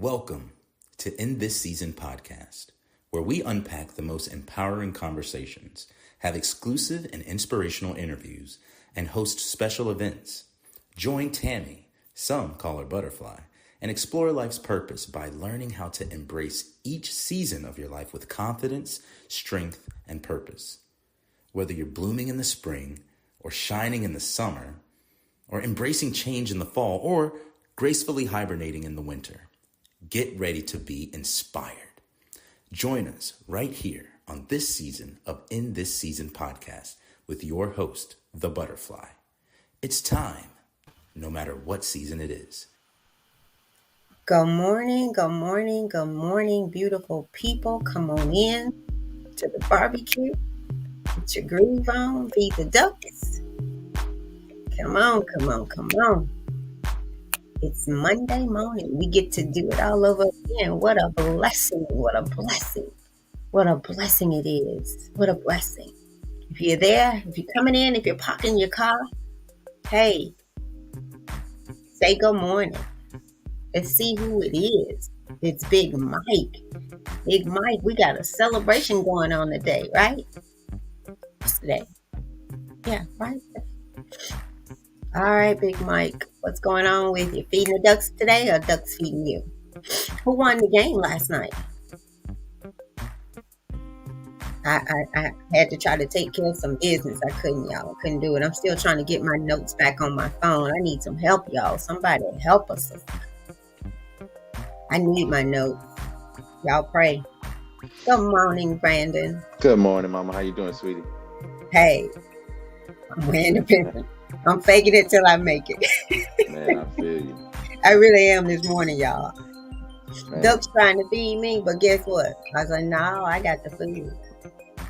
Welcome to In This Season podcast, where we unpack the most empowering conversations, have exclusive and inspirational interviews, and host special events. Join Tammy, some call her Butterfly, and explore life's purpose by learning how to embrace each season of your life with confidence, strength, and purpose. Whether you're blooming in the spring, or shining in the summer, or embracing change in the fall, or gracefully hibernating in the winter, get ready to be inspired. Join us right here on this season of In This Season podcast with your host, the Butterfly. It's time, no matter what season it is. Good morning, beautiful people. Come on in to the barbecue. Put your groove on, feed the ducks. Come on. It's Monday morning. We get to do it all over again. What a blessing it is. What a blessing. If you're there, if you're coming in, if you're parking your car, hey, say good morning. Let's see who it is. It's Big Mike. Big Mike, we got a celebration going on today, right? What's today? Yeah, right. All right, Big Mike. What's going on with you? Feeding the ducks today or ducks feeding you? Who won the game last night? I had to try to take care of some business. I couldn't do it. I'm still trying to get my notes back on my phone. I need some help, y'all. Somebody help us. I need my notes. Y'all pray. Good morning, Brandon. Good morning, Mama. How you doing, sweetie? Hey, I'm independent. I'm faking it till I make it. Man, I feel you. I really am this morning, y'all. Man. Duck's trying to feed me, but guess what? I was like, no, I got the food.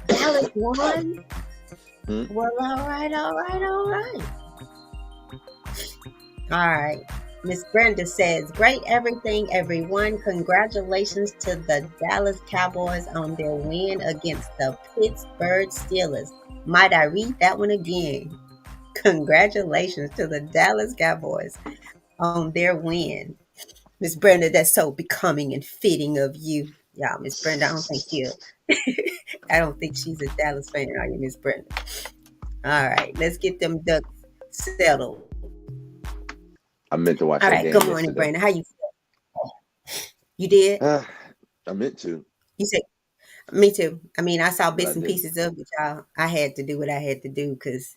Dallas won? Well, all right. All right. Miss Brenda says, great everything, everyone. Congratulations to the Dallas Cowboys on their win against the Pittsburgh Steelers. Might I read that one again? Congratulations to the Dallas Cowboys on their win. Miss Brenda, that's so becoming and fitting of you. Y'all, Miss Brenda, I don't think she's a Dallas fan, are you, Miss Brenda? All right, let's get them ducks settled. I meant to watch All that right, game good morning, yesterday. Brandon. How you feel? You did? I meant to. You said, me too. I mean, I saw But bits I and didn't. pieces of it, y'all. I had to do what I had to do because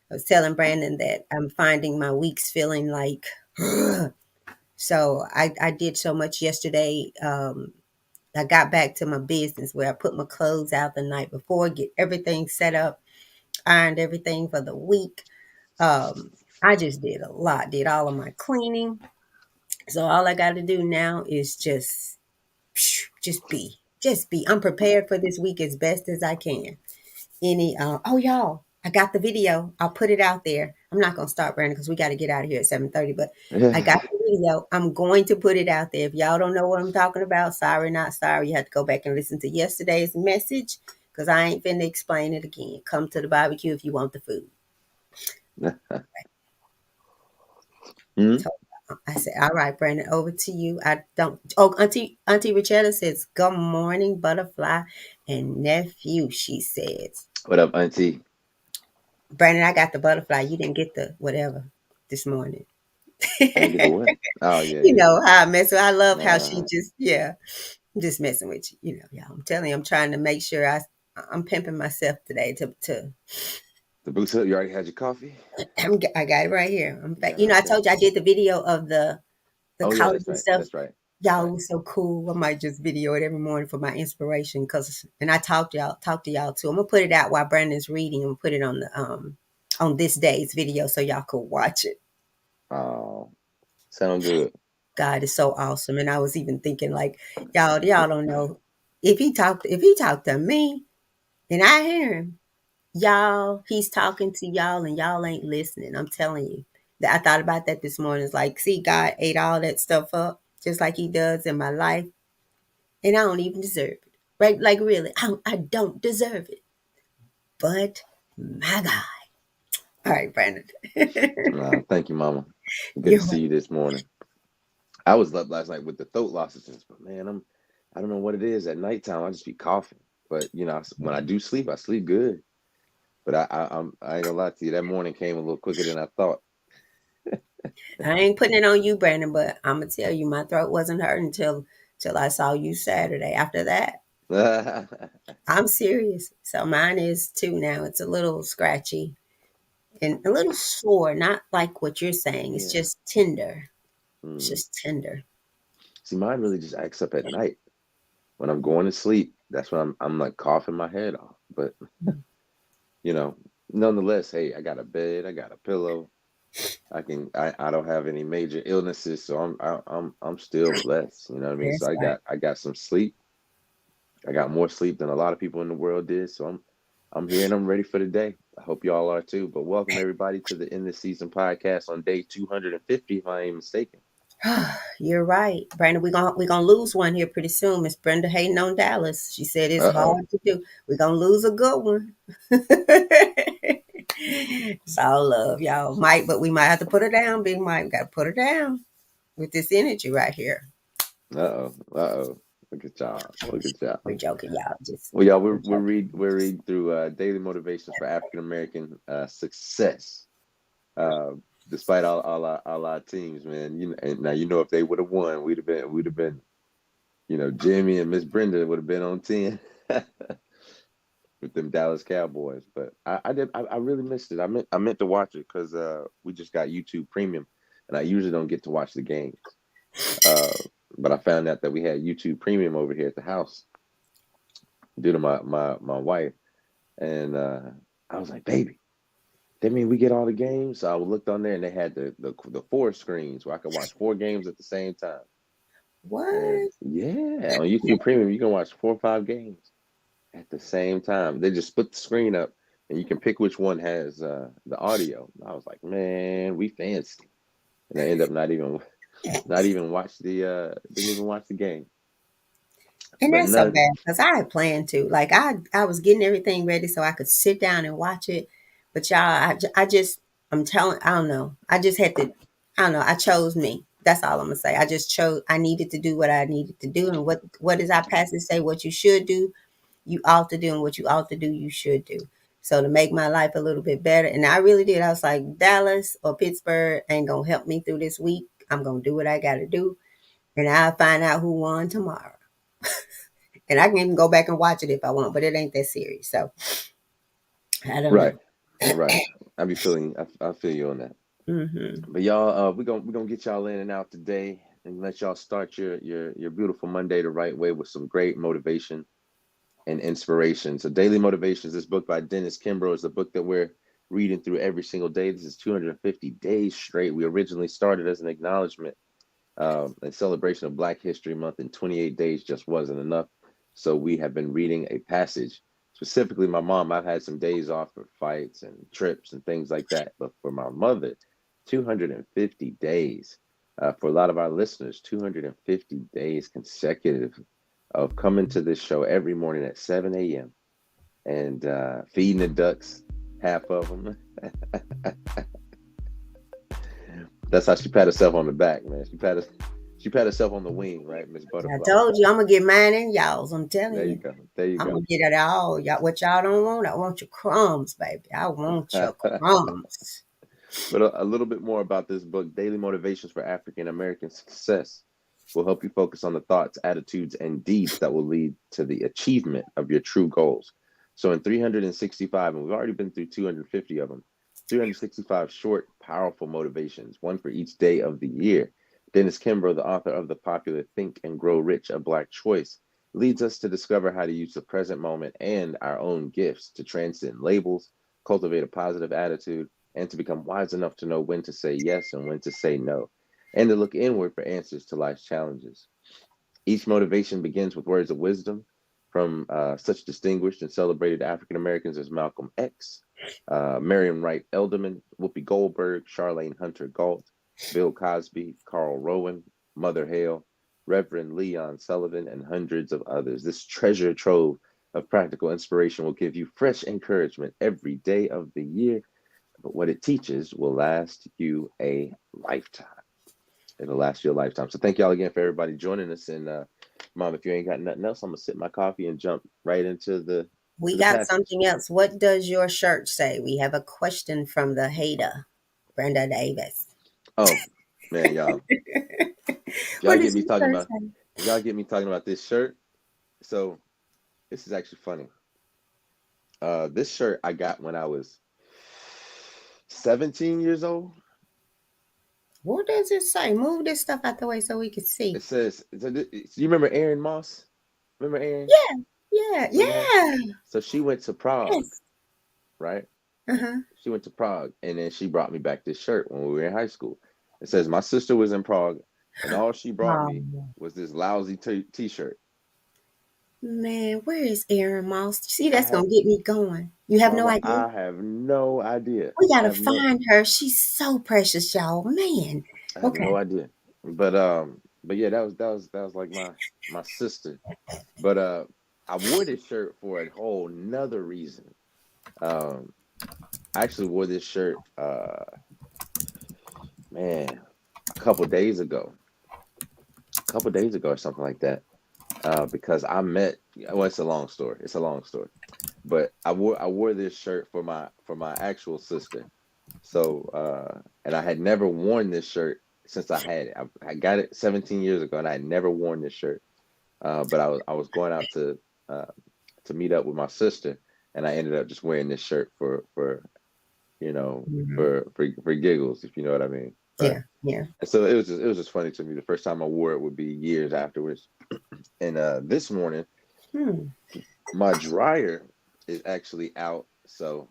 I was telling Brandon that I'm finding my weeks feeling like, so I did so much yesterday. I got back to my business where I put my clothes out the night before, get everything set up, ironed everything for the week. I just did a lot, did all of my cleaning. So all I got to do now is just be. I'm prepared for this week as best as I can. Y'all, I got the video. I'll put it out there. I'm not going to start, Brandon, because we got to get out of here at 7:30, but I got the video. I'm going to put it out there. If y'all don't know what I'm talking about, sorry, not sorry. You have to go back and listen to yesterday's message because I ain't finna explain it again. Come to the barbecue if you want the food. So I said, all right, Brandon, over to you. Auntie Richetta says, good morning, Butterfly and nephew, she says. What up, Auntie? Brandon, I got the butterfly. You didn't get the whatever this morning. I didn't get the what? Oh, yeah. You know how I mess with I love how Nah. she I'm just messing with you. You know, y'all. I'm telling you, I'm trying to make sure I'm pimping myself today to The boots up. You already had your coffee? I got it right here. Yeah, I okay. told you I did the video of the Oh, yeah, college that's and right. stuff. That's right. Y'all, it was so cool. I might just video it every morning for my inspiration and I talk to y'all too. I'm gonna put it out while Brandon's reading and put it on the on this day's video so y'all could watch it. Oh, sound good. God is so awesome. And I was even thinking like, y'all don't know if he talked to me and I hear him, y'all, he's talking to y'all and y'all ain't listening. I'm telling you. I thought about that this morning. It's like, see, God ate all that stuff up just like he does in my life. And I don't even deserve it. Right? Like really, I don't deserve it. But my God. All right, Brandon. Thank you, Mama. Good You're to see you this morning. I was up last night with the throat lozenges, but man, I don't know what it is. At nighttime, I just be coughing. But you know, when I do sleep, I sleep good. But I ain't gonna lie to you. That morning came a little quicker than I thought. I ain't putting it on you, Brandon, but I'm gonna tell you, my throat wasn't hurting till I saw you Saturday. After that, I'm serious. So mine is too now. It's a little scratchy and a little sore. Not like what you're saying. It's Yeah. just tender. It's Mm. just tender. See, mine really just acts up at night when I'm going to sleep. That's when I'm like coughing my head off. But you know, nonetheless, hey, I got a bed, I got a pillow. I don't have any major illnesses, so I'm still blessed. You know what I mean? So That's right. I got some sleep. I got more sleep than a lot of people in the world did. So I'm here and I'm ready for the day. I hope y'all are too. But welcome everybody to the End This Season podcast on day 250, if I ain't mistaken. You're right, Brandon. We're gonna lose one here pretty soon. Miss Brenda hating on Dallas. She said it's Uh-oh. hard to do. We're gonna lose a good one. It's all love, y'all. But we might have to put her down, Big Mike. We gotta put her down with this energy right here. Uh-oh. Uh-oh. Look at y'all. Look at We're y'all. joking, y'all. Just Well, y'all, we're joking. we're reading through daily motivations for African American success. Uh, despite all our teams, man. You know, and now you know if they would have won, we'd have been, you know, Jimmy and Miss Brenda would have been on 10 with them Dallas Cowboys. But I really missed it. I meant to watch it because we just got YouTube Premium, and I usually don't get to watch the games. Uh, but I found out that we had YouTube Premium over here at the house due to my wife, and I was like, baby. That mean we get all the games. So I looked on there and they had the four screens where I could watch four games at the same time. And What? yeah, on YouTube Premium you can watch 4 or 5 games at the same time. They just split the screen up and you can pick which one has the audio. And I was like, man, we fancy. And I end up not even watch the didn't even watch the game. And But that's so none bad because I had planned to. Like I was getting everything ready so I could sit down and watch it. But y'all, I just, I'm telling, I don't know. I just had to, I don't know. I chose me. That's all I'm gonna say. I just chose. I needed to do what I needed to do, and what does our passage say? What you should do, you ought to do, and what you ought to do, you should do. So to make my life a little bit better, and I really did. I was like, Dallas or Pittsburgh ain't gonna help me through this week. I'm gonna do what I got to do, and I'll find out who won tomorrow. And I can even go back and watch it if I want, but it ain't that serious. So I don't right, know. right. I feel you on that. Hmm. But y'all, we're gonna get y'all in and out today, and let y'all start your beautiful Monday the right way with some great motivation and inspiration. So, Daily Motivations, this book by Dennis Kimbro, is the book that we're reading through every single day. This is 250 days straight. We originally started as an acknowledgement and celebration of Black History Month, and 28 days just wasn't enough. So we have been reading a passage. Specifically, my mom, I've had some days off for fights and trips and things like that. But for my mother, 250 days. For a lot of our listeners, 250 days consecutive of coming to this show every morning at 7 a.m. and feeding the ducks, half of them. That's how she pat herself on the back, man. She pat herself on the wing, right, Miss I Butterfly? told you I'm gonna get mine and y'all's. I'm telling There you you. go. There you I'm go. gonna get it all. Y'all, what y'all don't want, I want your crumbs, baby. I want your crumbs. But a little bit more about this book, Daily Motivations for African American Success, will help you focus on the thoughts, attitudes, and deeds that will lead to the achievement of your true goals. So in 365, and we've already been through 250 of them, 365 short, powerful motivations, one for each day of the year. Dennis Kimbro, the author of the popular Think and Grow Rich, A Black Choice, leads us to discover how to use the present moment and our own gifts to transcend labels, cultivate a positive attitude, and to become wise enough to know when to say yes and when to say no, and to look inward for answers to life's challenges. Each motivation begins with words of wisdom from such distinguished and celebrated African Americans as Malcolm X, Marion Wright Elderman, Whoopi Goldberg, Charlene Hunter Galt, Bill Cosby, Carl Rowan, Mother Hale, Reverend Leon Sullivan, and hundreds of others. This treasure trove of practical inspiration will give you fresh encouragement every day of the year, but what it teaches will last you a lifetime. it'll last you a lifetime. So thank y'all again for everybody joining us. And Mom, if you ain't got nothing else, I'm gonna sip my coffee and jump right into the We got passage. something else. What does your shirt say? We have a question from the hater, Brenda Davis. Oh man, y'all. What Y'all get does me your talking shirt about say? y'all get me talking about this shirt. So this is actually funny. This shirt I got when I was 17 years old. What does it say? Move this stuff out the way so we can see. It says, you remember Erin Moss? Remember Erin? Yeah, yeah, Yeah. yeah. So she went to Prague, Yes. right? Uh-huh. She went to Prague, and then she brought me back this shirt when we were in high school. It says my sister was in Prague, and all she brought me Oh, was this lousy t-shirt. man, where is Aaron Moss? See, I that's have, gonna get me going. You have no Mama, idea? I have no idea. We I gotta have no, find her. She's so precious, y'all. Man. I have Okay. no idea. But yeah, that was like my sister. But I wore this shirt for a whole nother reason. Um, I actually wore this shirt, man, a couple days ago or something like that. Because I met. Well, it's a long story. It's a long story. But I wore this shirt for my actual sister. So and I had never worn this shirt since I had it. I got it 17 years ago, and I had never worn this shirt. But I was going out to meet up with my sister, and I ended up just wearing this shirt for Mhm. for giggles, if you know what I mean. Right. Yeah, yeah. And so it was just funny to me. The first time I wore it would be years afterwards. And this morning, Hmm. my dryer is actually out, so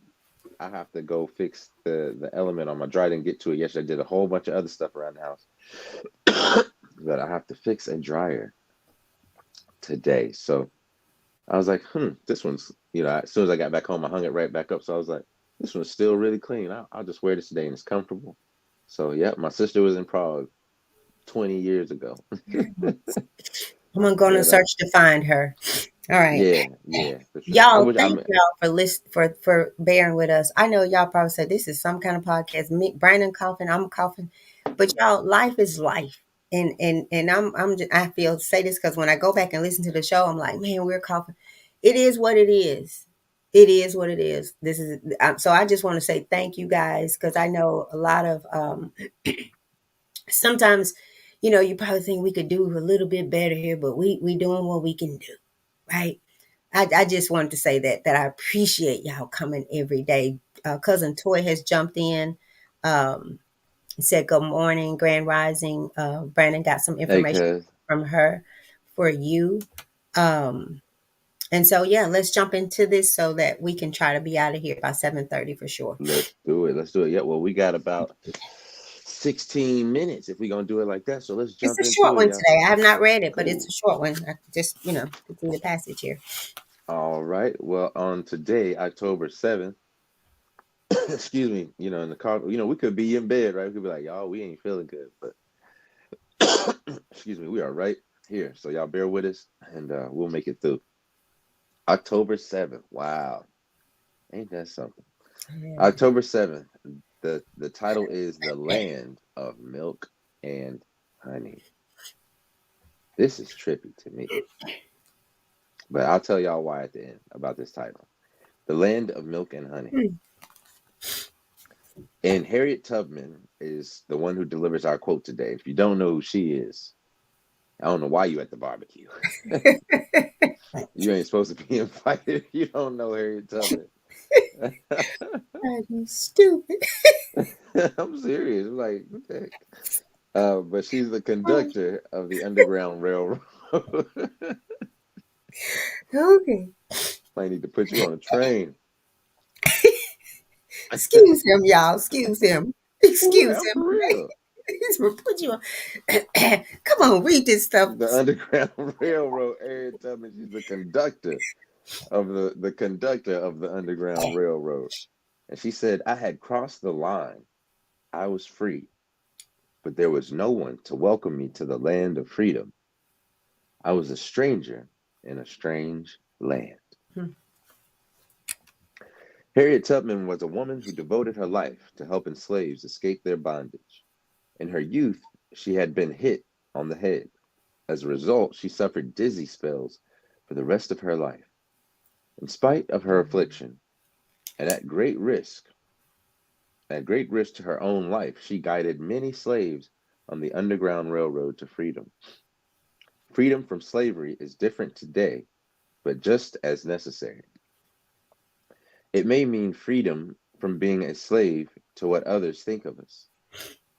I have to go fix the element on my dryer. I didn't get to it yesterday. I did a whole bunch of other stuff around the house, but I have to fix a dryer today. So I was like, this one's, as soon as I got back home, I hung it right back up. So I was like, this one's still really clean. I'll just wear this today, and it's comfortable. So yeah, my sister was in Prague 20 years ago. I'm gonna go on a But search to find her. All right. yeah, for sure. I Y'all, wish thank y'all for for bearing with us. I know y'all probably said this is some kind of podcast. Me, Brandon coughing, I'm coughing, but y'all, life is life, and I'm just, I feel say this because when I go back and listen to the show, I'm like, man, we're coughing. It is what it is. It is what it is. This is so. I just want to say thank you guys because I know a lot of sometimes, you probably think we could do a little bit better here, but we doing what we can do, right? I just wanted to say that I appreciate y'all coming every day. Cousin Toy has jumped in, um, said good morning, Grand Rising. Brandon got some Hey, information cuz, from her for you. Um, and so yeah, let's jump into this so that we can try to be out of here by 7:30 for sure. let's do it. Let's do it. Yeah, well, we got about 16 minutes if we're gonna do it like that. So let's It's jump a short into it, one y'all. today. I have not read it, but it's Cool. a short one. I just, go through the passage here. All right. Well, on today, October 7th, excuse me, in the car, we could be in bed, right? We could be like, y'all, we ain't feeling good, but excuse me, we are right here. So y'all bear with us, and we'll make it through. October 7th. Wow. Ain't that something? Yeah. October 7th. The title is The Land of Milk and Honey. This is trippy to me, but I'll tell y'all why at the end about this title. The Land of Milk and Honey. Hmm. And Harriet Tubman is the one who delivers our quote today. If you don't know who she is, I don't know why you at the barbecue. You ain't supposed to be invited if you don't know Harriet Tubman. God, you stupid. I'm serious. I'm like, what the heck? But she's the conductor of the Underground Railroad. Okay. Might need to put you on a train. Excuse him, y'all. Excuse him. Excuse I'm him. for real. He's gonna put you on. Come on, read this stuff. The Underground Railroad, Harriet Tubman, she's the conductor of the conductor of the Underground Railroad. And she said, I had crossed the line. I was free, but there was no one to welcome me to the land of freedom. I was a stranger in a strange land. Hmm. Harriet Tubman was a woman who devoted her life to helping slaves escape their bondage. In her youth, She had been hit on the head. As a result, she suffered dizzy spells for the rest of her life. In spite of her affliction, and at great risk to her own life, she guided many slaves on the Underground Railroad to freedom. Freedom from slavery is different today, but just as necessary. It may mean freedom from being a slave to what others think of us,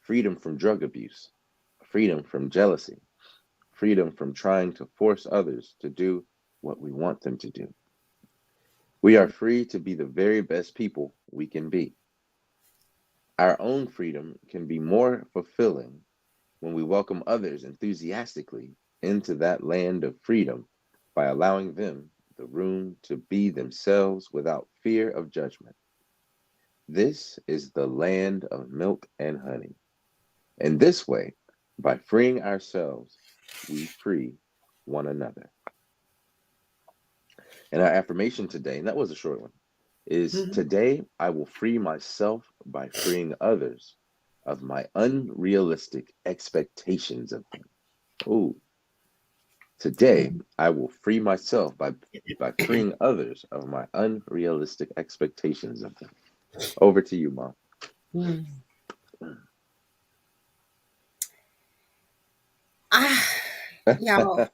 freedom from drug abuse, freedom from jealousy, freedom from trying to force others to do what we want them to do. We are free to be the very best people we can be. Our own freedom can be more fulfilling when we welcome others enthusiastically into that land of freedom by allowing them the room to be themselves without fear of judgment. This is the land of milk and honey. In this way, by freeing ourselves, we free one another. And our affirmation today, and that was a short one, is Mhm. today I will free myself by freeing others of my unrealistic expectations of them. Oh, today I will free myself by freeing others of my unrealistic expectations of them. Over to you, Mom. Mm. Ah, y'all,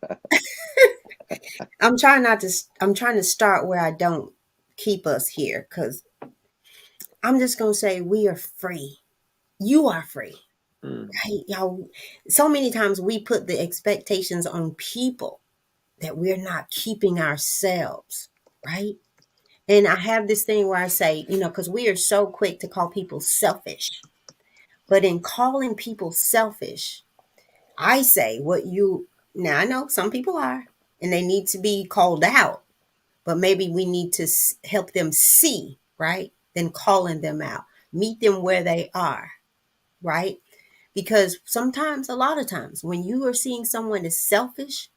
I'm trying to start where I don't keep us here because I'm just going to say we are free. You are free, Mm, right? Y'all, so many times we put the expectations on people that we're not keeping ourselves, right? And I have this thing where I say, because we are so quick to call people selfish. But in calling people selfish, I say now I know some people are, and they need to be called out, but maybe we need to help them see, right? Then calling them out, meet them where they are, right? Because sometimes, a lot of times, when you are seeing someone as selfish,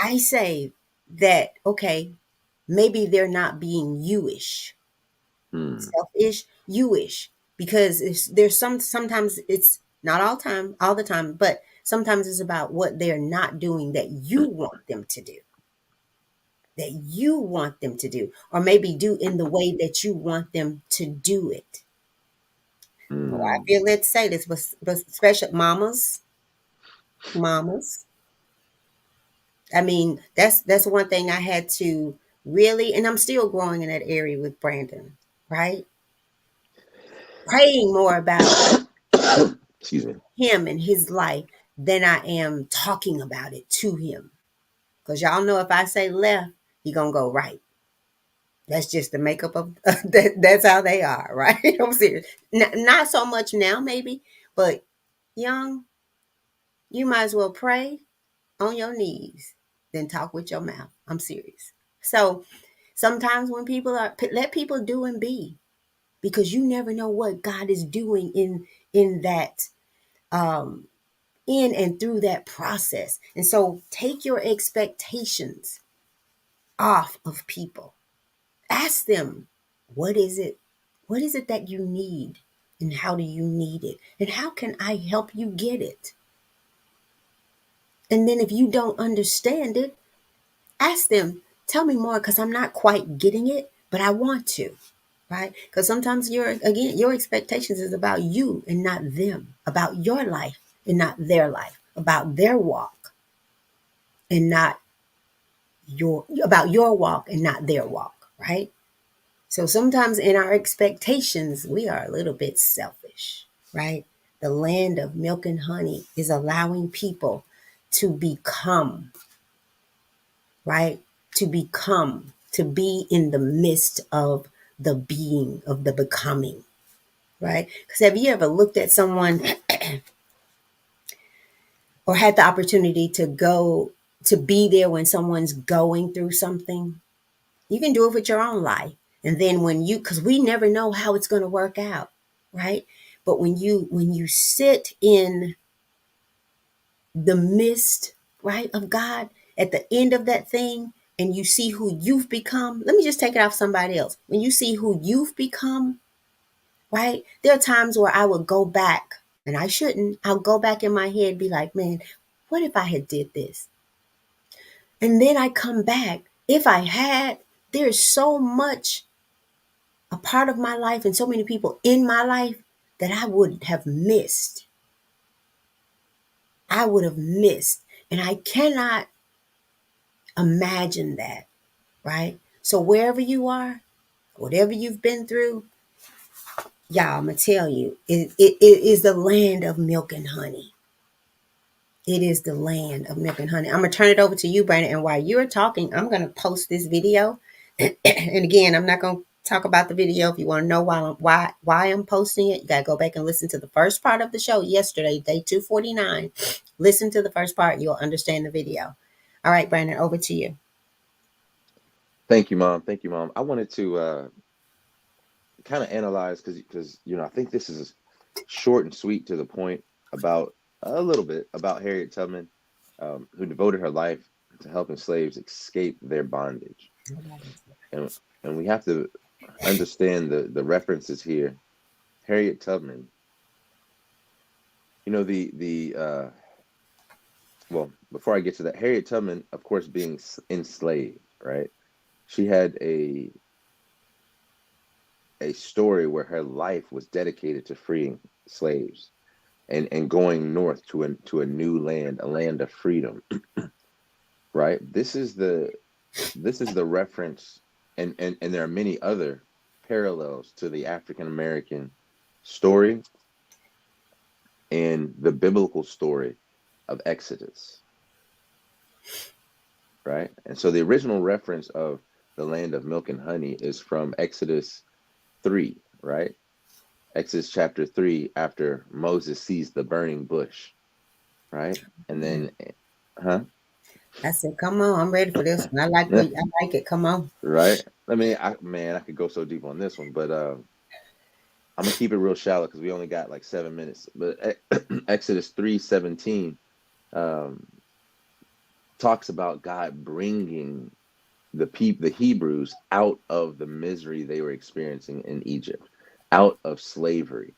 I say that, okay, maybe they're not being you-ish, mm, selfish, you-ish, because there's sometimes it's not all the time, but sometimes it's about what they're not doing that you want them to do, or maybe do in the way that you want them to do it. Oh, I mm. feel let's say this, but especially mamas. I mean, that's one thing I had to really, and I'm still growing in that area with Brandon, right? Praying more about Excuse me. him and his life than I am talking about it to him. Because y'all know if I say left, he gonna go right. That's just the makeup of that's how they are, right? I'm serious. Not so much now, maybe, but young, you might as well pray on your knees than talk with your mouth. I'm serious. So sometimes when people let people do and be, because you never know what God is doing in that um in and through that process. And so take your expectations off of people. Ask them, what is it? What is it that you need? And how do you need it? And how can I help you get it? And then if you don't understand it, ask them, tell me more because I'm not quite getting it, but I want to, right? Because sometimes your expectations is about you and not them, about your life and not their life, about their walk and not your walk and not their walk, right? So sometimes in our expectations, we are a little bit selfish, right? The land of milk and honey is allowing people to become, right? To be in the midst of the being, of the becoming, right? Because have you ever looked at someone or had the opportunity to be there when someone's going through something? You can do it with your own life. And then because we never know how it's going to work out, right? But when you sit in the midst, right, of God at the end of that thing and you see who you've become, let me just take it off somebody else. When you see who you've become, right? There are times where I would go back and I shouldn't, I'll go back in my head and be like, man, what if I had did this? And then I come back. If I had, there's so much a part of my life and so many people in my life that I would have missed. I would have missed. And I cannot imagine that, right? So wherever you are, whatever you've been through, y'all, I'm going to tell you, it is the land of milk and honey. It is the land of milk and honey. I'm going to turn it over to you, Brandon. And while you're talking, I'm going to post this video. And again, I'm not going to talk about the video. If you want to know why I'm posting it, you got to go back and listen to the first part of the show yesterday, day 249. Listen to the first part. You'll understand the video. All right, Brandon, over to you. Thank you, Mom. Thank you, Mom. I wanted to kind of analyze because I think this is short and sweet to the point about a little bit about Harriet Tubman, who devoted her life to helping slaves escape their bondage, and we have to understand the references here. Harriet Tubman, well, before I get to that, Harriet Tubman, of course, being enslaved, right? She had a story where her life was dedicated to freeing slaves and going north to a new land, a land of freedom. Right? This is the reference, and there are many other parallels to the African American story and the biblical story of Exodus. Right? And so the original reference of the land of milk and honey is from Exodus 3, right? Exodus chapter 3, after Moses sees the burning bush, right? And then, I said, come on, I'm ready for this one. I like it. Come on. Right? I mean, I could go so deep on this one, but I'm gonna keep it real shallow because we only got like 7 minutes. But Exodus 3:17 talks about God bringing the Hebrews out of the misery they were experiencing in Egypt, out of slavery,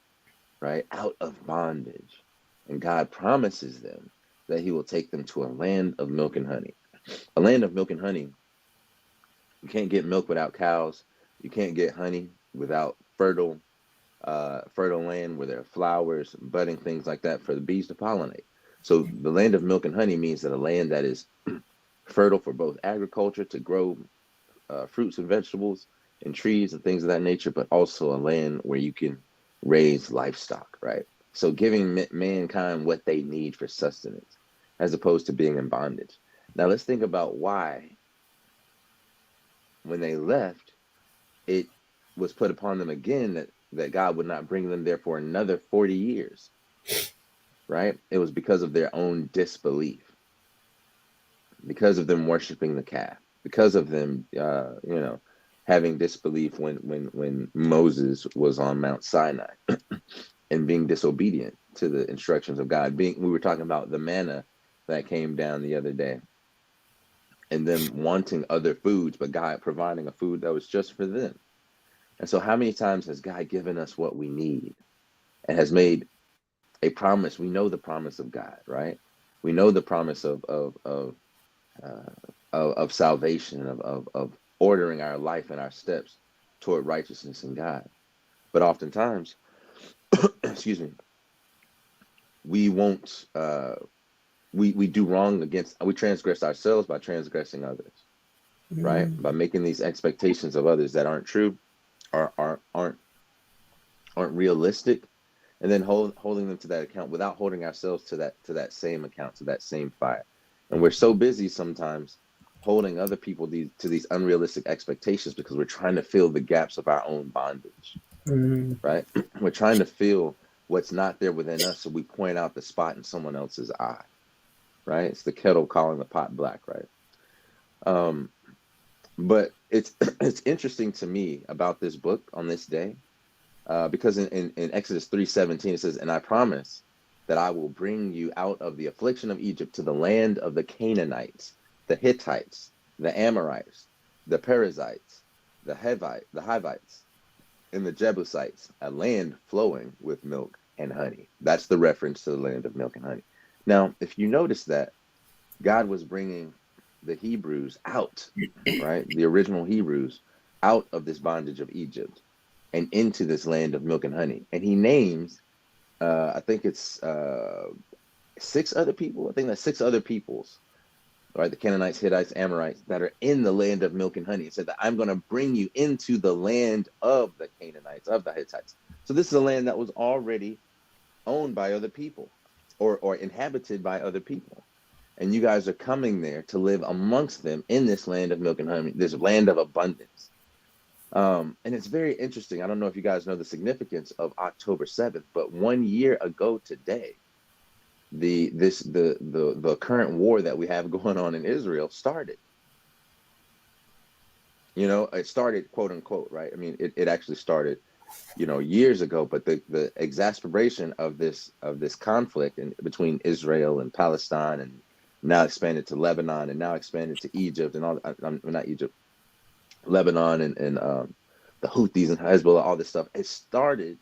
right? Out of bondage. And God promises them that he will take them to a land of milk and honey. A land of milk and honey. You can't get milk without cows. You can't get honey without fertile land where there are flowers, budding, things like that for the bees to pollinate. So the land of milk and honey means that a land that is fertile for both agriculture to grow fruits and vegetables and trees and things of that nature, but also a land where you can raise livestock, right? So giving mankind what they need for sustenance as opposed to being in bondage. Now let's think about why when they left, it was put upon them again that God would not bring them there for another 40 years, right? It was because of their own disbelief, because of them worshiping the calf, because of them, having disbelief when Moses was on Mount Sinai and being disobedient to the instructions of God. We were talking about the manna that came down the other day, and them wanting other foods, but God providing a food that was just for them. And so how many times has God given us what we need and has made a promise? We know the promise of God, right? We know the promise of salvation, of ordering our life and our steps toward righteousness in God. But oftentimes, excuse me, we won't, we do wrong we transgress ourselves by transgressing others, right? By making these expectations of others that aren't true, aren't realistic, and then holding them to that account without holding ourselves to that same account, to that same fire. And we're so busy sometimes holding other people to these unrealistic expectations because we're trying to fill the gaps of our own bondage, right? We're trying to fill what's not there within us, so we point out the spot in someone else's eye, right? It's the kettle calling the pot black, right? But it's interesting to me about this book on this day, because in Exodus 3:17 it says, "And I promise that I will bring you out of the affliction of Egypt to the land of the Canaanites, the Hittites, the Amorites, the Perizzites, the Hivites, and the Jebusites, a land flowing with milk and honey. That's the reference to the land of milk and honey. Now, if you notice that God was bringing the Hebrews out, right? The original Hebrews out of this bondage of Egypt and into this land of milk and honey. And he names, I think it's six other people. I think that's six other peoples, right? The Canaanites, Hittites, Amorites that are in the land of milk and honey. He said that I'm going to bring you into the land of the Canaanites, of the Hittites. So this is a land that was already owned by other people or inhabited by other people. And you guys are coming there to live amongst them in this land of milk and honey, this land of abundance. And it's very interesting. I don't know if you guys know the significance of October 7th, but 1 year ago today, the current war that we have going on in Israel started. You know, it started, quote unquote, right? I mean, it actually started, you know, years ago, but the exacerbation of this conflict between Israel and Palestine, and now expanded to Lebanon, and now expanded to Egypt and all, not Egypt, Lebanon, and the Houthis and Hezbollah, all this stuff. It started,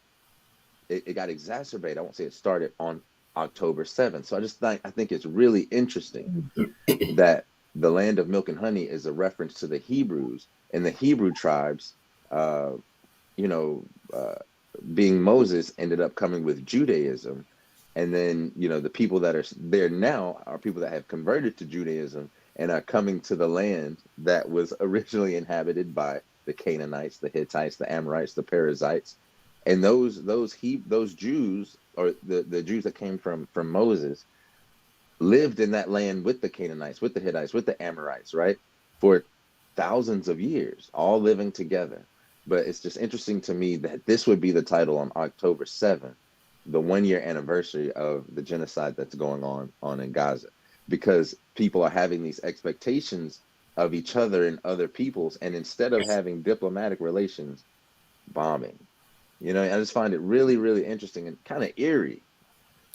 it got exacerbated. I won't say it started on October 7th. So I think it's really interesting that the land of milk and honey is a reference to the Hebrews and the Hebrew tribes, being Moses ended up coming with Judaism. And then, you know, the people that are there now are people that have converted to Judaism and are coming to the land that was originally inhabited by the Canaanites, the Hittites, the Amorites, the Perizzites. And those Jews, or the Jews that came from Moses, lived in that land with the Canaanites, with the Hittites, with the Amorites, right? For thousands of years, all living together. But it's just interesting to me that this would be the title on October 7th, the 1 year anniversary of the genocide that's going on in Gaza, because people are having these expectations of each other and other peoples. And instead of having diplomatic relations, bombing, you know, I just find it really, really interesting and kind of eerie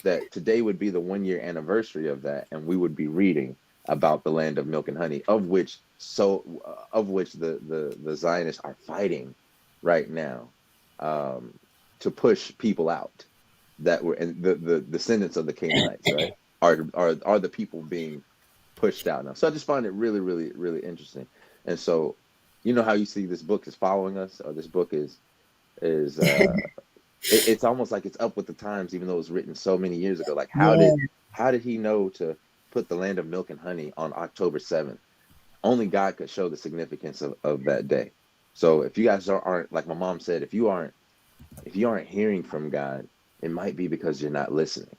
that today would be the 1 year anniversary of that. And we would be reading about the land of milk and honey, of which the Zionists are fighting right now, to push people out that were, and the descendants of the Canaanites, right, are the people being pushed out now. So I just find it really, really, really interesting. And so, you know how you see this book is following us, or this book is it's almost like it's up with the times, even though it was written so many years ago. Like how did he know to put the land of milk and honey on October 7th? Only God could show the significance of that day. So if you guys aren't, like my mom said, if you aren't hearing from God, it might be because you're not listening.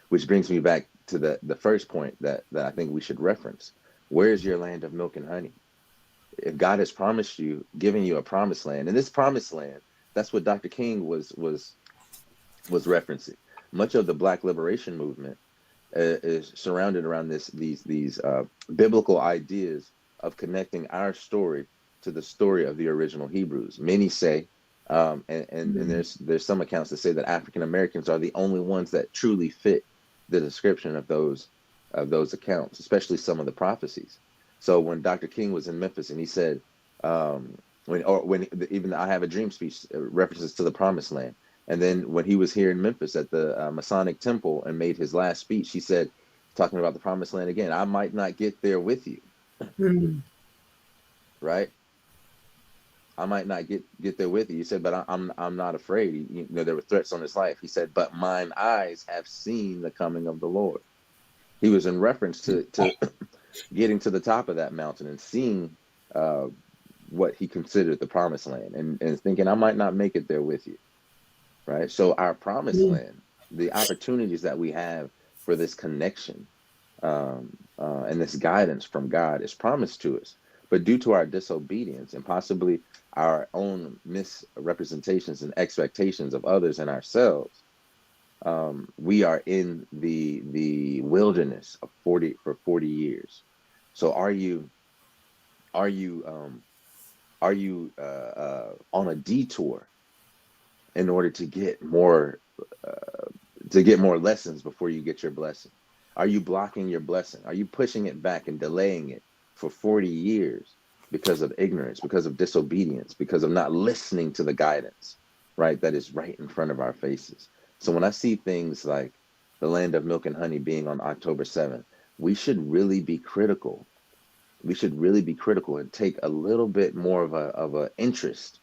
Which brings me back to the first point that I think we should reference. Where's your land of milk and honey? If God has promised you, giving you a promised land, and this promised land, that's what Dr. King was referencing. Much of the Black liberation movement is surrounded around these biblical ideas of connecting our story to the story of the original Hebrews. Many say, and there's some accounts that say that African Americans are the only ones that truly fit the description of those accounts, especially some of the prophecies. So when Dr. King was in Memphis and he said, even I Have a Dream speech references to the promised land. And then when he was here in Memphis at the Masonic Temple and made his last speech, he said, talking about the promised land again, I might not get there with you. Right? I might not get there with you. He said, but I'm not afraid. You know, there were threats on his life. He said, but mine eyes have seen the coming of the Lord. He was in reference to getting to the top of that mountain and seeing what he considered the promised land, and thinking, I might not make it there with you. Right? So our promised land, the opportunities that we have for this connection and this guidance from God is promised to us. But due to our disobedience and possibly our own misrepresentations and expectations of others and ourselves, we are in the wilderness of 40 years. So are you on a detour in order to get more lessons before you get your blessing? Are you blocking your blessing? Are you pushing it back and delaying it for 40 years because of ignorance, because of disobedience, because of not listening to the guidance, right, that is right in front of our faces? So when I see things like the land of milk and honey being on October 7th, we should really be critical. We should really be critical and take a little bit more of a interest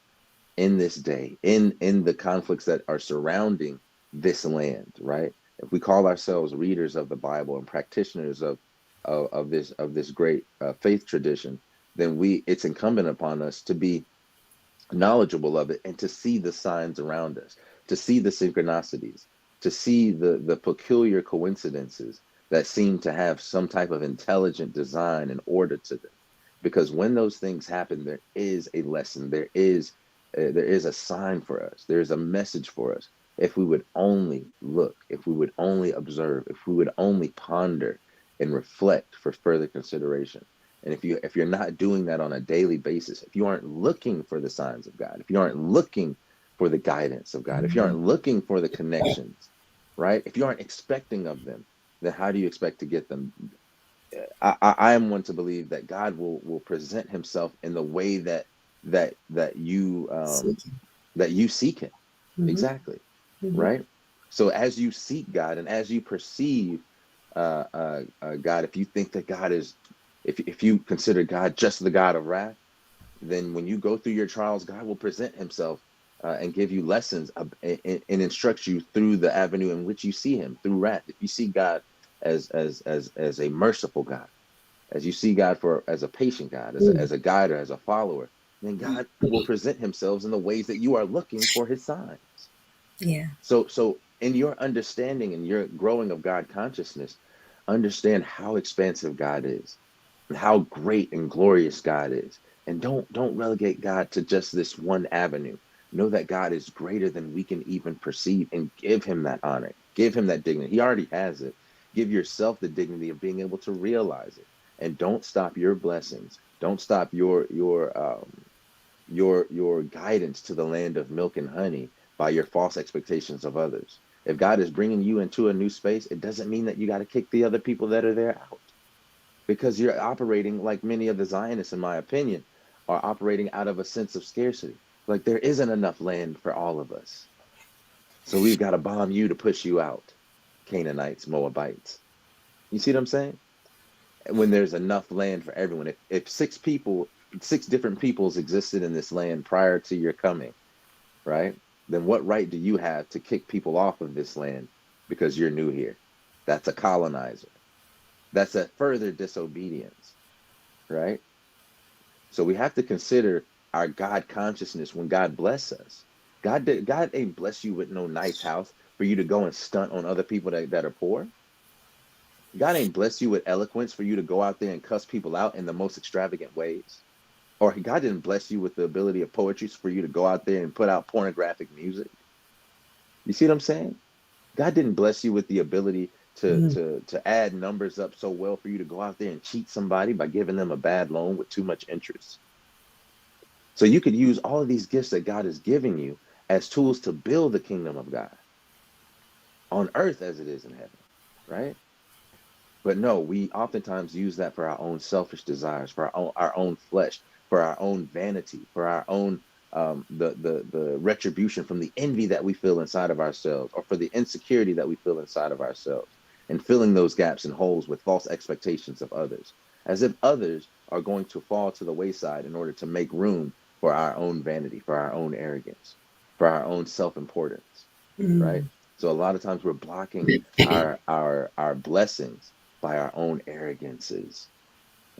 in this day, in the conflicts that are surrounding this land, right? If we call ourselves readers of the Bible and practitioners of this great faith tradition, then we it's incumbent upon us to be knowledgeable of it and to see the signs around us, to see the synchronicities, to see the peculiar coincidences that seem to have some type of intelligent design and order to them. Because when those things happen, there is a lesson, there is a sign for us, there is a message for us. If we would only look, if we would only observe, if we would only ponder and reflect for further consideration. And if you're not doing that on a daily basis, if you aren't looking for the signs of God, if you aren't looking for the guidance of God, if you aren't looking for the connections, right? If you aren't expecting of them, then how do you expect to get them? I am one to believe that God will present Himself in the way that Seeking. you seek Him. Mm-hmm. Exactly, Mm-hmm. right? So as you seek God and as you perceive God, if you think that God is, if you consider God just the God of wrath, then when you go through your trials, God will present Himself and give you lessons and instruct you through the avenue in which you see Him through wrath. If you see God as a merciful God, as you see God for as a patient God, as a guide or as a follower, then God will present Himself in the ways that you are looking for His signs. Yeah. So in your understanding and your growing of God consciousness, understand how expansive God is and how great and glorious God is. And don't relegate God to just this one avenue. Know that God is greater than we can even perceive and give Him that honor. Give Him that dignity. He already has it. Give yourself the dignity of being able to realize it. And don't stop your blessings. Don't stop your guidance to the land of milk and honey by your false expectations of others. If God is bringing you into a new space, it doesn't mean that you got to kick the other people that are there out, because you're operating like many of the Zionists, in my opinion, are operating out of a sense of scarcity. Like there isn't enough land for all of us. So we've got to bomb you to push you out, Canaanites, Moabites. You see what I'm saying? When there's enough land for everyone. If six different peoples existed in this land prior to your coming, right? Then what right do you have to kick people off of this land because you're new here? That's a colonizer. That's a further disobedience, right? So we have to consider our God consciousness when God bless us. God ain't bless you with no nice house for you to go and stunt on other people that are poor. God ain't bless you with eloquence for you to go out there and cuss people out in the most extravagant ways. Or God didn't bless you with the ability of poetry for you to go out there and put out pornographic music. You see what I'm saying? God didn't bless you with the ability Mm-hmm. to add numbers up so well for you to go out there and cheat somebody by giving them a bad loan with too much interest. So you could use all of these gifts that God is giving you as tools to build the kingdom of God on earth as it is in heaven, right? But no, we oftentimes use that for our own selfish desires, for our own flesh, for our own vanity, for our own the retribution from the envy that we feel inside of ourselves, or for the insecurity that we feel inside of ourselves, and filling those gaps and holes with false expectations of others, as if others are going to fall to the wayside in order to make room for our own vanity, for our own arrogance, for our own self-importance, right? So a lot of times we're blocking our blessings by our own arrogances.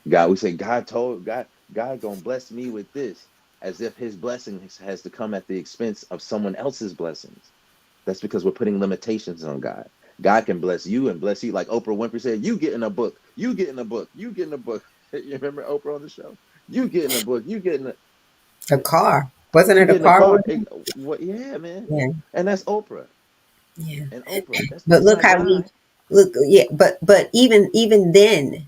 We say God gonna bless me with this, as if His blessing has to come at the expense of someone else's blessings. That's because we're putting limitations on God. God can bless you and bless you, like Oprah Winfrey said. You get in a book. You get in a book. You get in a book. You remember Oprah on the show? You get in a book. A car. Wasn't You it a get in a car car. one? What? Yeah, man. Yeah. And that's Oprah. Yeah. And Oprah. But That's look my how we guy. look. Yeah. But even then,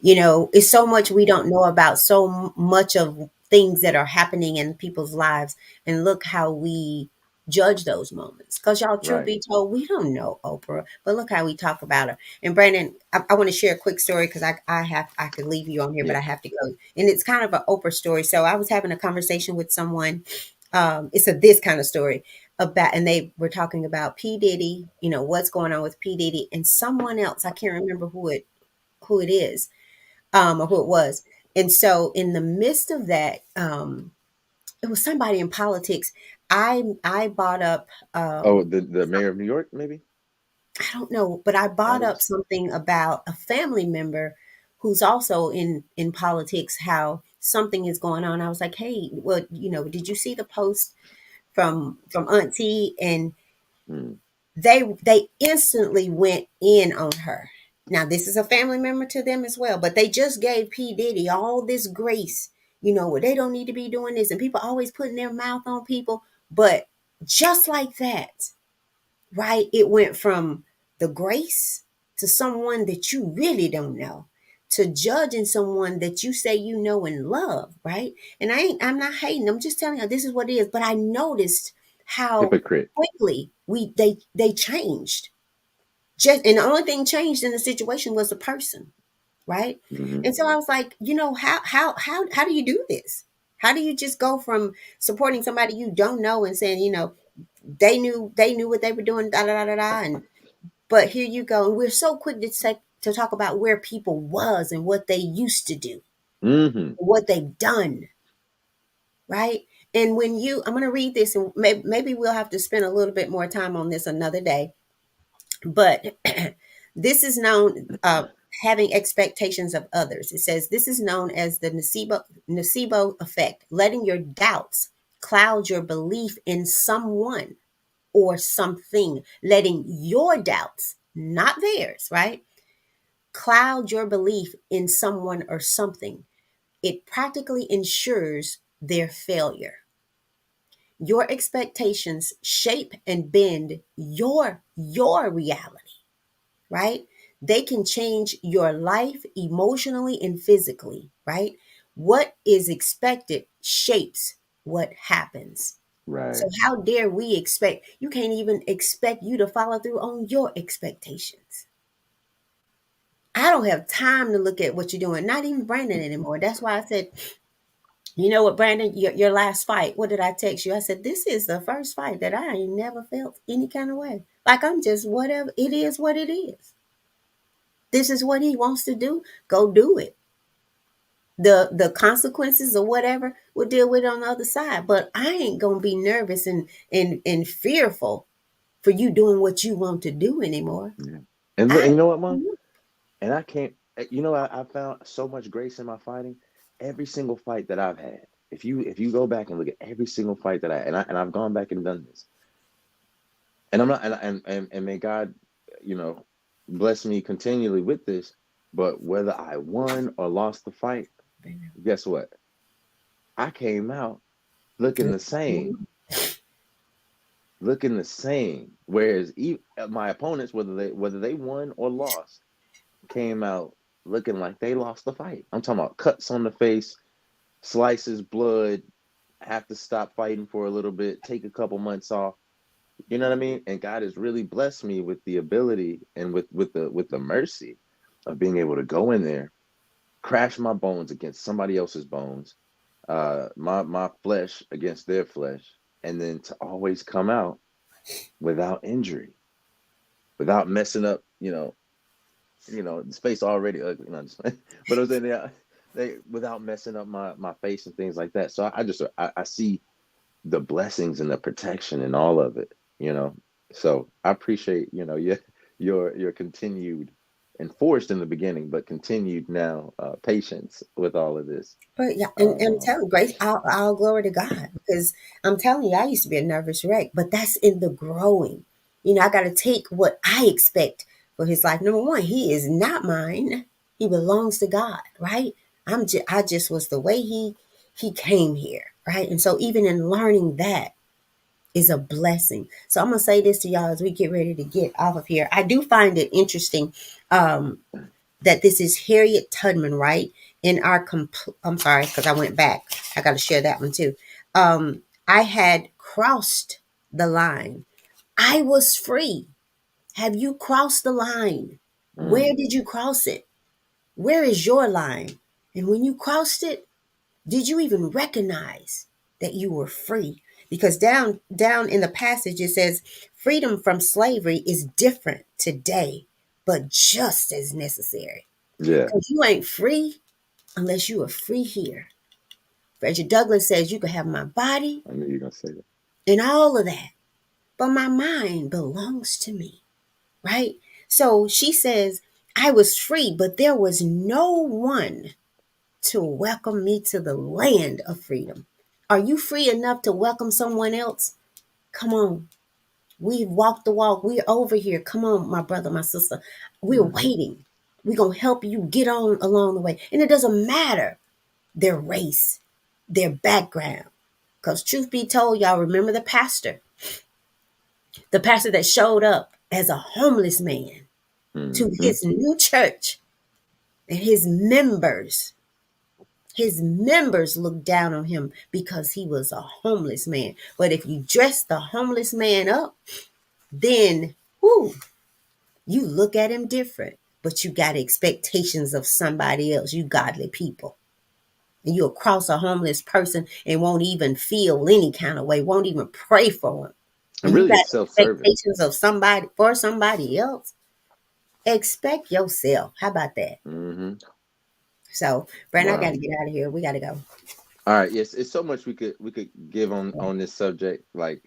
it's so much we don't know about, so much of things that are happening in people's lives, and look how we judge those moments, because y'all, truth Right. be told, we don't know Oprah, but look how we talk about her. And Brandon, I want to share a quick story, because I could leave you on here, but Yeah. I have to go. And it's kind of an Oprah story. So I was having a conversation with someone. It's a this kind of story. about, and they were talking about P. Diddy, what's going on with P. Diddy and someone else. I can't remember who it is, or who it was. And so in the midst of that, it was somebody in politics. I brought up, Oh, the mayor of New York, maybe I don't know, but I brought up Adams. something about a family member who's also in politics, how something is going on. I was like, hey, well, did you see the post from Auntie? And Mm. they instantly went in on her. Now, this is a family member to them as well, but they just gave P. Diddy all this grace, where they don't need to be doing this, and people always putting their mouth on people. But just like that, right? It went from the grace to someone that you really don't know, to judging someone that you say you know and love, right? And I'm not hating. I'm just telling you this is what it is. But I noticed how Hypocrite. quickly they changed. Just, and the only thing changed in the situation was the person, right? Hmm. And so I was like, how do you do this? How do you just go from supporting somebody you don't know and saying, they knew what they were doing, da da da da da, and but here you go, and we're so quick to talk about where people was and what they used to do, Hmm. what they've done, right? And when I'm going to read this, and maybe we'll have to spend a little bit more time on this another day, but this is known, having expectations of others. It says this is known as the nocebo effect, letting your doubts cloud your belief in someone or something, letting your doubts, not theirs, right, cloud your belief in someone or something. It practically ensures their failure. Your expectations shape and bend your reality, right? They can change your life emotionally and physically, right? What is expected shapes what happens. Right. So how dare we expect, you can't even expect you to follow through on your expectations. I don't have time to look at what you're doing, not even Brandon anymore. That's why I said, you know what, Brandon, your last fight, what did I text you? I said, this is the first fight that I ain't never felt any kind of way. Like I'm just whatever, it is what it is. This is what he wants to do. Go do it. The consequences or whatever, we'll deal with it on the other side. But I ain't gonna be nervous and fearful for you doing what you want to do anymore. Yeah. And look, I and you know what, Mom? And I can't. I found so much grace in my fighting. Every single fight that I've had. If you go back and look at every single fight that I've gone back and done this, and I'm not and may God, you know, bless me continually with this. But whether I won or lost the fight, guess what? I came out looking the same, looking the same. Whereas my opponents, whether they won or lost, came out looking like they lost the fight. I'm talking about cuts on the face, slices, blood, have to stop fighting for a little bit, take a couple months off. You know what I mean? And God has really blessed me with the ability and with the mercy of being able to go in there, crash my bones against somebody else's bones, my flesh against their flesh, and then to always come out without injury, without messing up, the space already ugly. Not just, but I was in there, they without messing up my face and things like that. So I see the blessings and the protection and all of it. So I appreciate your continued enforced in the beginning, but continued now patience with all of this. But yeah, and I'm Um, telling Grace, I'll glory to God, because I'm telling you, I used to be a nervous wreck, but that's in the growing. I got to take what I expect for his life. Number one, he is not mine; he belongs to God, right? I just was the way he came here, right? And so even in learning that is a blessing. So I'm gonna say this to y'all as we get ready to get off of here. I do find it interesting. That this is Harriet Tubman, right? In our I'm sorry, because I went back. I got to share that one too. I had crossed the line. I was free. Have you crossed the line? Where mm, did you cross it? Where is your line? And when you crossed it, did you even recognize that you were free? Because down in the passage it says freedom from slavery is different today, but just as necessary. Yeah. Because you ain't free unless you are free here. Frederick Douglass says you can have my body I knew you were gonna say that. and all of that, but my mind belongs to me, right? So she says, I was free, but there was no one to welcome me to the land of freedom. Are you free enough to welcome someone else? Come on. We've walked the walk. We're over here. Come on, my brother, my sister. We're waiting. We're going to help you get on along the way. And it doesn't matter their race, their background. Because truth be told, y'all remember the pastor that showed up as a homeless man to Mm-hmm. his new church, and his members looked down on him because he was a homeless man. But if you dress the homeless man up, then whoo, you look at him different. But you got expectations of somebody else, you godly people. And you'll cross a homeless person and won't even feel any kind of way, won't even pray for him. And And you really, got it's self-serving. expectations of somebody for somebody else. Expect yourself. How about that? Mm-hmm. So, Brandon, I got Wow. to get out of here. We got to go. All right. Yes, it's so much we could give on this subject. Like,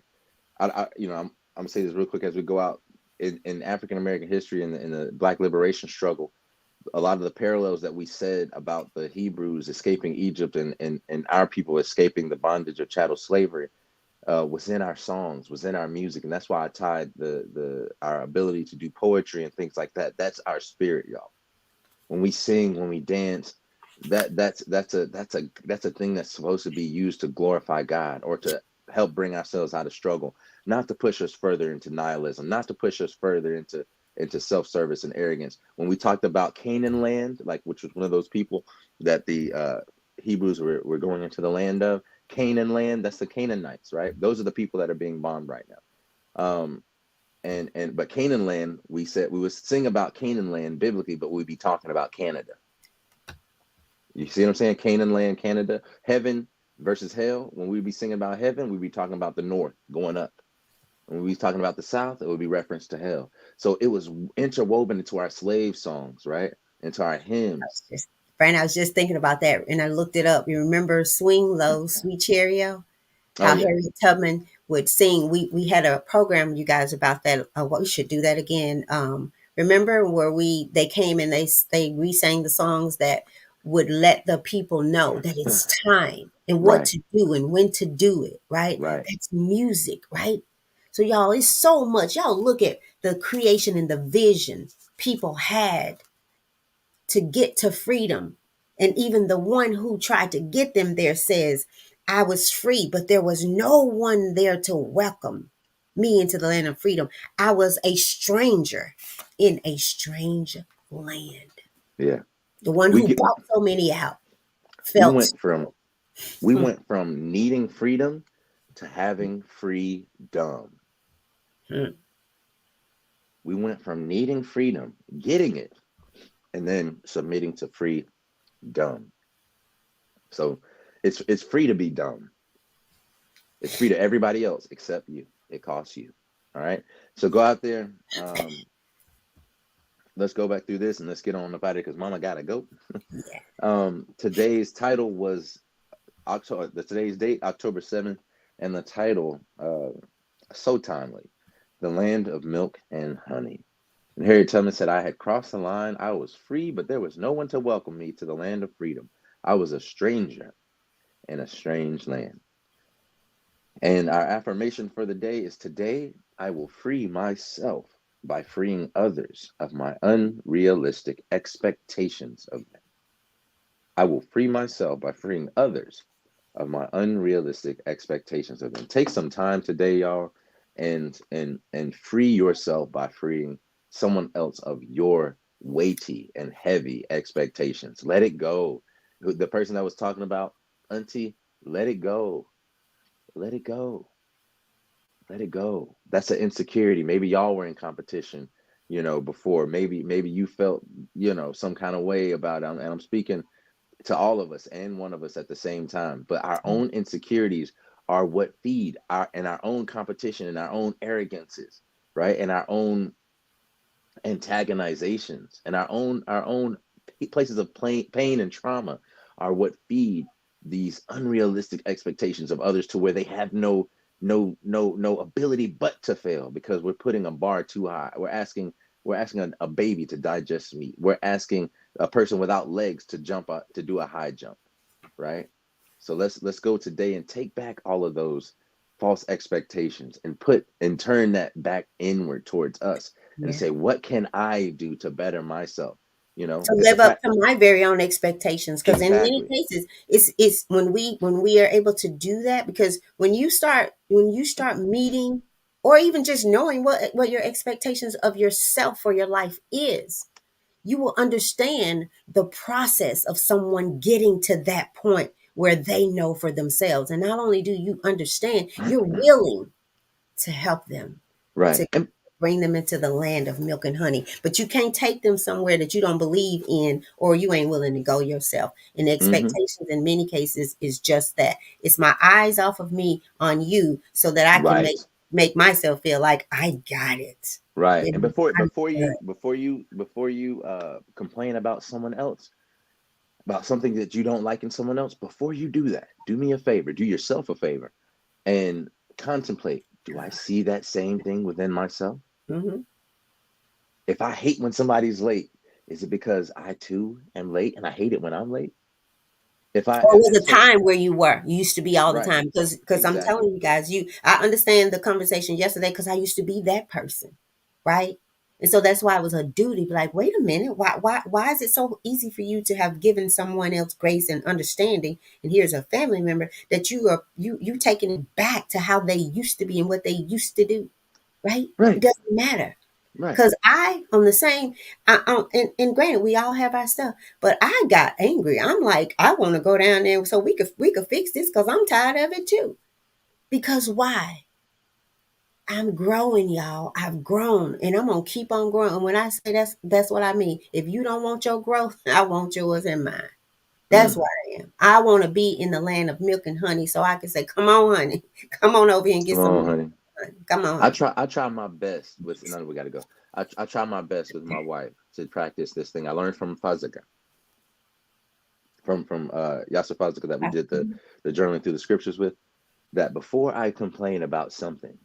I'm gonna say this real quick as we go out in African American history and in the Black liberation struggle. A lot of the parallels that we said about the Hebrews escaping Egypt and our people escaping the bondage of chattel slavery was in our songs, was in our music, and that's why I tied the our ability to do poetry and things like that. That's our spirit, y'all. When we sing, when we dance, that's a thing that's supposed to be used to glorify God or to help bring ourselves out of struggle, not to push us further into nihilism, not to push us further into self-service and arrogance. When we talked about Canaan land, like which was one of those people that the Hebrews were going into the land of, Canaan land, that's the Canaanites, right? Those are the people that are being bombed right now. But Canaan land, we said we would sing about Canaan land biblically, but we'd be talking about Canada. You see what I'm saying? Canaan land, Canada, heaven versus hell. When we'd be singing about heaven, we'd be talking about the north going up. When we be talking about the south, it would be reference to hell. So it was interwoven into our slave songs, right? Into our hymns. Brandon, I was just thinking about that, and I looked it up. You remember Swing Low, Sweet Cheerio? Oh How yeah, Harriet Tubman would sing. We had a program, you guys, about that. We should do that again. Remember where they came and they re-sang the songs that would let the people know that it's time and what right, to do and when to do it, right? right. That's music, right? So y'all, it's so much. Y'all look at the creation and the vision people had to get to freedom. And even the one who tried to get them there says, I was free, but there was no one there to welcome me into the land of freedom. I was a stranger in a strange land. Yeah, The one we who get brought so many out we felt went from so. we went from needing freedom to having freedom. Hmm. We went from needing freedom, getting it, and then submitting to freedom. So it's free to be dumb. It's free to everybody else except you. It costs you. All right. So go out there. Let's go back through this and let's get on about it because Mama gotta go. Yeah. Today's title was today's date, October 7th, and the title, so timely, The Land of Milk and Honey. And Harriet Tubman said, I had crossed the line. I was free, but there was no one to welcome me to the land of freedom. I was a stranger in a strange land. And our affirmation for the day is today I will free myself by freeing others of my unrealistic expectations of them. I will free myself by freeing others of my unrealistic expectations of them. Take some time today, y'all, and free yourself by freeing someone else of your weighty and heavy expectations. Let it go. The person that was talking about, Auntie, let it go. Let it go. Let it go. That's an insecurity. Maybe y'all were in competition, before. Maybe you felt, some kind of way about it. And I'm speaking to all of us and one of us at the same time. But our own insecurities are what feed our own competition and our own arrogances, right? And our own antagonizations and our own places of pain and trauma are what feed these unrealistic expectations of others, to where they have no ability but to fail, because we're putting a bar too high. We're asking a baby to digest meat. We're asking a person without legs to jump up, to do a high jump, right? So let's go today and take back all of those false expectations and turn that back inward towards us, and Yeah. say, what can I do to better myself? To It's a live up to my very own expectations, because in many exactly. cases it's when we are able to do that, because when you start meeting, or even just knowing what your expectations of yourself for your life is, you will understand the process of someone getting to that point where they know for themselves. And not only do you understand, you're willing to help them, Right. to bring them into the land of milk and honey. But you can't take them somewhere that you don't believe in, or you ain't willing to go yourself. And the Mm-hmm. expectations in many cases is just that. It's my eyes off of me on you, so that I can make Right. make myself feel like I got it. Right. It And is understood. before you complain about someone else, about something that you don't like in someone else, before you do that, do me a favor, do yourself a favor, and contemplate, do I see that same thing within myself? Mhm. If I hate when somebody's late, is it because I too am late and I hate it when I'm late? If I Or was if a so time where you used to be all the Right, time? Because I'm exactly. telling you guys, I understand the conversation yesterday, because I used to be that person, right? And so that's why it was a duty. Like, wait a minute, why is it so easy for you to have given someone else grace and understanding, and here's a family member that you taking it back to how they used to be and what they used to do, right? It Right, doesn't matter. right. Because I, on the same, and granted, we all have our stuff, but I got angry. I'm like, I want to go down there so we could fix this, because I'm tired of it too. Because why? I'm growing, y'all. I've grown, and I'm gonna keep on growing. And when I say that's what I mean. If you don't want your growth, I want yours and mine. That's Mm. what I am. I want to be in the land of milk and honey, so I can say, "Come on, honey, come on over here and get Come some on, milk. honey. Honey. Come on, I honey." try I try my best with no, we gotta go. I try my best with my wife to practice this thing. I learned from Fazaka, from Yasser Fazaka, that we did the journaling through the scriptures with, that before I complain about something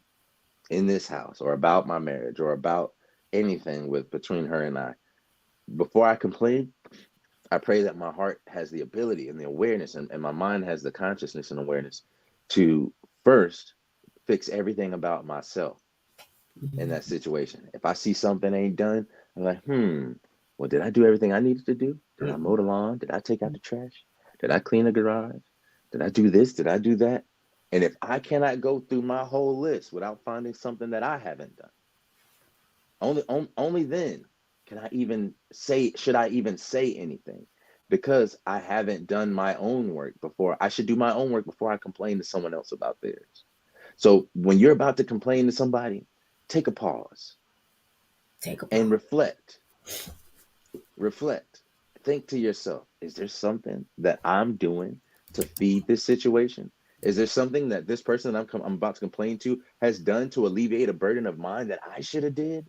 in this house, or about my marriage, or about anything with between her and I, before I complain, I pray that my heart has the ability and the awareness, and my mind has the consciousness and awareness to first fix everything about myself in that situation. If I see something ain't done, I'm like, well, did I do everything I needed to do? Did I mow the lawn? Did I take out the trash? Did I clean the garage? Did I do this? Did I do that? And if I cannot go through my whole list without finding something that I haven't done, only then can I even say, should I even say anything? Because I haven't done my own work before. I should do my own work before I complain to someone else about theirs. So when you're about to complain to somebody, take a pause Take a and pause. reflect. Reflect. Think to yourself, is there something that I'm doing to feed this situation? Is there something that this person that I'm about to complain to has done to alleviate a burden of mine that I should have did?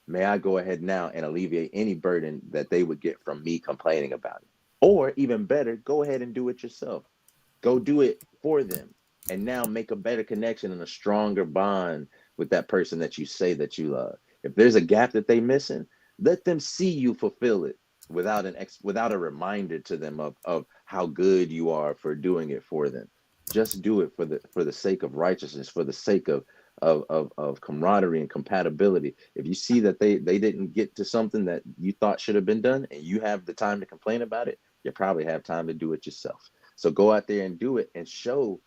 May I go ahead now and alleviate any burden that they would get from me complaining about it? Or even better, go ahead and do it yourself. Go do it for them. And now make a better connection and a stronger bond with that person that you say that you love. If there's a gap that they missing, let them see you fulfill it without a reminder to them of how good you are for doing it for them. Just do it for the sake of righteousness, for the sake of camaraderie and compatibility. If you see that they didn't get to something that you thought should have been done, and you have the time to complain about it, you probably have time to do it yourself. So go out there and do it, and show,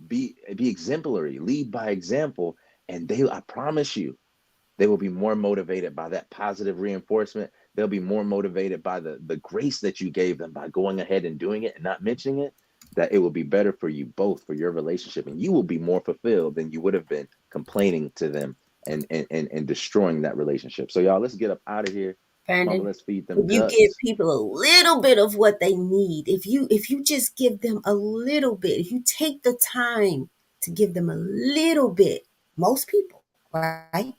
be exemplary, lead by example, and I promise you, they will be more motivated by that positive reinforcement. They'll be more motivated by the grace that you gave them by going ahead and doing it and not mentioning it, that it will be better for you both, for your relationship, and you will be more fulfilled than you would have been complaining to them and destroying that relationship. So y'all, let's get up out of here. Brandon, Let's feed them if you give ducks. people a little bit of what they need, if you just give them a little bit, if you take the time to give them a little bit, most people, right,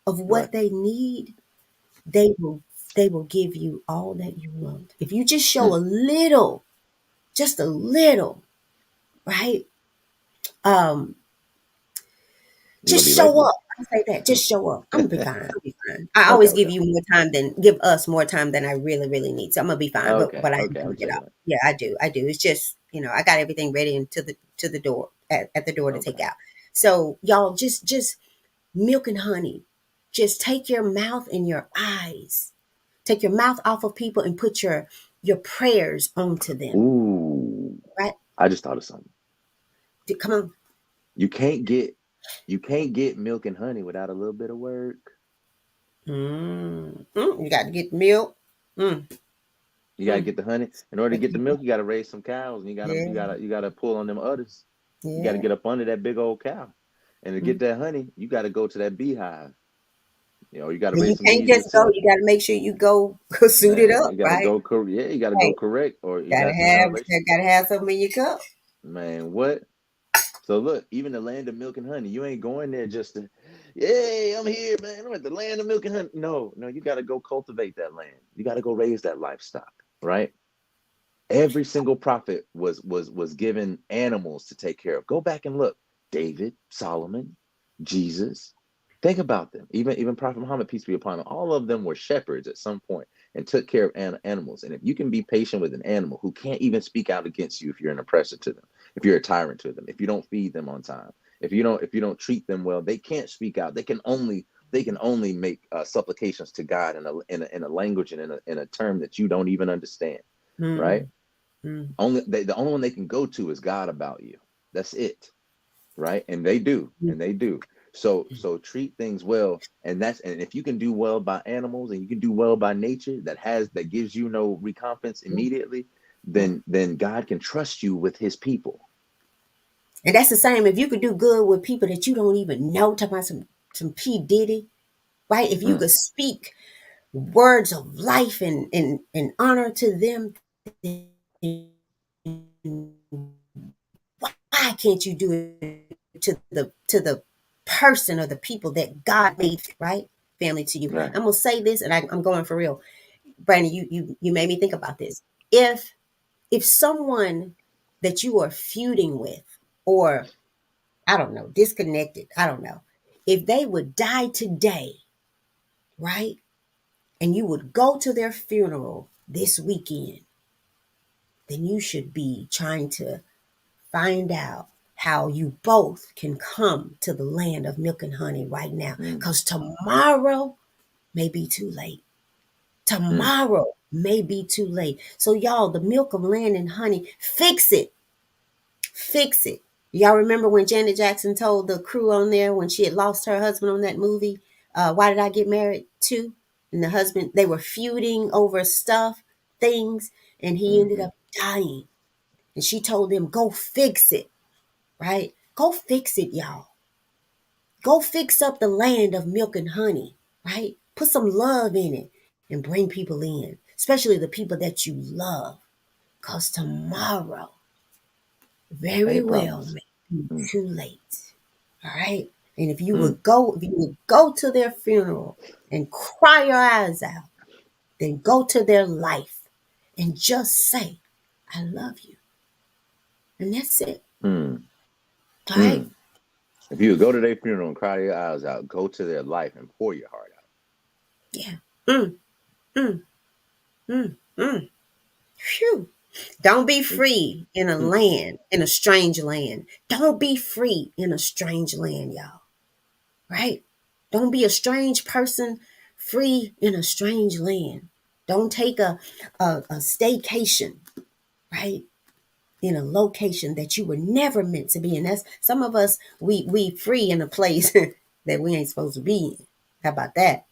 of what Right. they need, they will they will give you all that you want. If you just show Mm. a little, just a little, right? Um, You gonna just be ready? show up. I say that. Just show up. I'm gonna be fine. I'll be fine. I Okay, always okay. give us more time than I really, really need. So I'm gonna be fine. But I am Okay. gonna I'm get checking out. it. Yeah, I do. I do. It's just, I got everything ready and to the door at the door to Okay. take out. So y'all just milk and honey. Just take your mouth and your eyes. Take your mouth off of people and put your prayers onto them. Ooh, Right? I just thought of something. Come on. You can't get milk and honey without a little bit of work. You got to get milk. Mm, You gotta mm. get the honey. In order to get the milk, you gotta raise some cows, and Yeah, you gotta pull on them udders. You gotta yeah. get up under that big old cow, and to get Mm. that honey, you gotta go to that beehive. You gotta And raise you some can't bees just go. yourself. You got to make sure you go suited Man, up, you gotta right? go correct. Yeah, you gotta go Right. correct, or you Gotta got some kind of have racial. gotta have something in your cup. Man, what? So look, even the land of milk and honey, you ain't going there just to, yay, I'm here, man. I'm at the land of milk and honey. No, no, you gotta go cultivate that land. You gotta go raise that livestock, right? Every single prophet was given animals to take care of. Go back and look. David, Solomon, Jesus. Think about them. Even Prophet Muhammad, peace be upon him, all of them were shepherds at some point and took care of animals. And if you can be patient with an animal who can't even speak out against you if you're an oppressor to them, if you're a tyrant to them, if you don't feed them on time, if you don't treat them well, they can't speak out. They can only make supplications to God in a language and in a term that you don't even understand, right? Mm, mm, The only one they can go to is God about you. That's it, right? And they do, mm, and they do. So treat things well, and if you can do well by animals and you can do well by nature that gives you no recompense mm, immediately, mm. then God can trust you with His people. And that's the same. If you could do good with people that you don't even know, talking about some P Diddy, right? If you Mm, could speak words of life and honor to them, then why can't you do it to the person or the people that God made, right? Family to you. right. I'm gonna say this, and I'm going for real. Brandon, you made me think about this. If someone that you are feuding with, or I don't know, disconnected, I don't know, if they would die today, right? And you would go to their funeral this weekend, then you should be trying to find out how you both can come to the land of milk and honey right now. Mm, Because tomorrow may be too late. mm, Tomorrow may be too late. So, y'all, the milk of land and honey, fix it. Fix it. Y'all remember when Janet Jackson told the crew on there when she had lost her husband on that movie, Why Did I Get Married To? And the husband, they were feuding over stuff, things, and he ended mm-hmm. up dying. And she told them, go fix it, right? Go fix it, y'all. Go fix up the land of milk and honey, right? Put some love in it and bring people in, especially the people that you love. Because tomorrow, Ain't very a well, promise. may be Mm, too late. All right. And mm. if you would go to their funeral and cry your eyes out, then go to their life and just say, I love you. And that's it. Mm, All right. mm. If you would go to their funeral and cry your eyes out, go to their life and pour your heart out. Yeah. Mm, mm, mm, mm. Phew. Don't be free in a Mm, land, in a strange land. Don't be free in a strange land, y'all. Right? Don't be a strange person free in a strange land. Don't take a staycation, right? In a location that you were never meant to be in. That's some of us, we free in a place that we ain't supposed to be in. How about that?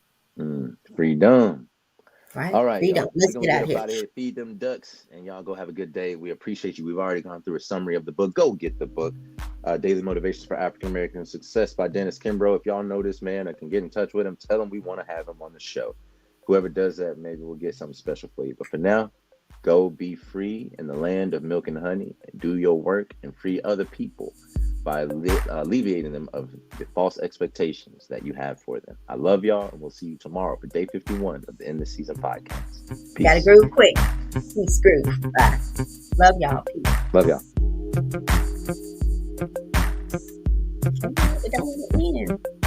freedom. Right? All right, Freedom. y'all. We're Let's gonna get get out up here. out of here. Feed them ducks, and y'all go have a good day. We appreciate you. We've already gone through a summary of the book. Go get the book, Daily Motivations for African American Success by Dennis Kimbro. If y'all know this man or can get in touch with him, tell him we want to have him on the show. Whoever does that, maybe we'll get something special for you. But for now, go be free in the land of milk and honey, and do your work and free other people by alleviating them of the false expectations that you have for them. I love y'all, and we'll see you tomorrow for day 51 of the End of Season podcast. Peace. Gotta groove quick. Peace, groove. Bye. Love y'all. Peace. Love y'all. It don't want to end.